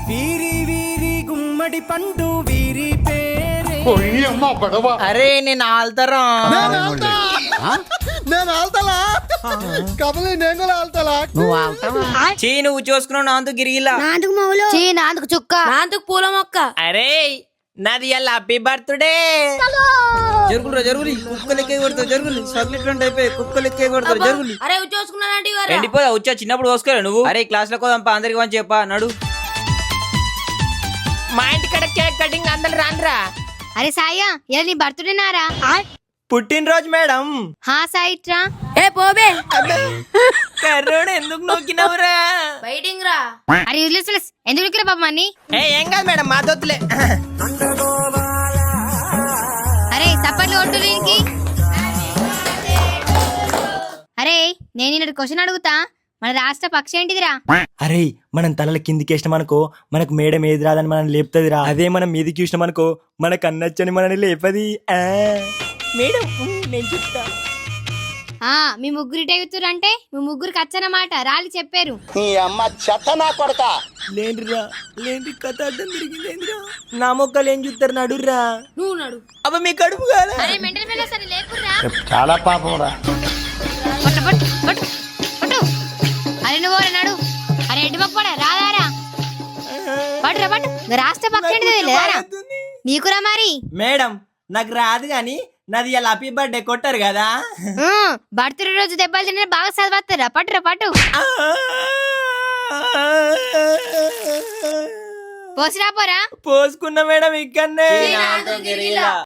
వీరి వీరి గుమ్మడి పండు వీరి పేరే. అరే నేను ఆల్తారా నేను ఆల్తలా కబలి నేను కూడా ఆల్తలా. చీ నువ్వు చూసుకున్నావు నాందు గిరిగిలా. నాందుకు మౌలు నాందుకు చుక్క నాందుకు పూల మొక్క. అరే నాది ఇలా హ్యాపీ బర్త్డే. జరుగులు జరుగులు కుక్కలు ఎక్కే కొడతారు, జరుగులు చాక్లెట్ అయిపోయి కుక్కలు ఎక్కే కొడతారు, జరుగులు. అరే చూసుకున్నానంటే ఎండిపోదా వచ్చా చిన్నప్పుడు పోసుకోలే నువ్వు. అరే క్లాస్ లో కోదంపా అందరికి మంచి చెప్పా నడు. మా ఇంటి కడ కేక్ కటింగ్ అందరు రాండ్రా. అరే సాయా ఇలా నీ బర్త్డే నారా? పుట్టినరోజు మేడం. హా సాయిట్రా. ఏ పోబే కర్రోడు ఎందుకు నొక్కినవురా? బయటింగ్ రా. అరే యూజ్లెస్ ఎందుకు నొక్కిరా పాప మన్ని? ఏం కాదు మేడం మా దొత్తులే. అరే చప్పట్లు కొట్టు దీనికి. అరే నేను ఇక్కడ క్వశ్చన్ అడుగుతా, మన రాష్ట్ర పక్షి ఏంటిదిరా? అరే మనం తలల కిందికి వేసినాం అనుకో మనకు మేడం ఏది రాదని మనం లేపుతుందిరా. అదే మనం మీదికి చూసినాం అనుకో మనకు అన్నచ్చని మనని లేపది. మేడం నేను చెప్తా. మీ ముగ్గురు అంటే మీ ముగ్గురికి అచ్చనమాట రాలి చెప్పారు. లేండిరా లేండి కథ అడ్డం తిరిగిందేంద్రా. నా మొక్కలు ఏం చూస్తారు నడుర్రా. నువ్వు నడు. అబ్బ మీ కడుపు కాదా? అరే మెంటల్ ఫెలో సరే లేకుర్రా. చాలా పాపం రా. పట్టు పట్టు పట్టు పట్టు. అరే నువ్వు నడు. అరే ఎడ్డు పక్కడా రాదారా పట్టురా పట్టు. రాష్ట్ర పక్షి ఏంటిదో తెలియదారా నీకురా మరి? మేడం నాకు రాదు గాని నాది ఇలా హ్యాపీ బర్త్డే కొట్టారు కదా. బర్త్డే రోజు దెబ్బలు తిన్న బాగా చదివేస్తారా. పట్టురా పట్టు. పోసిరా పోరా. పోసుకున్నా మేడం ఇక్కడనే.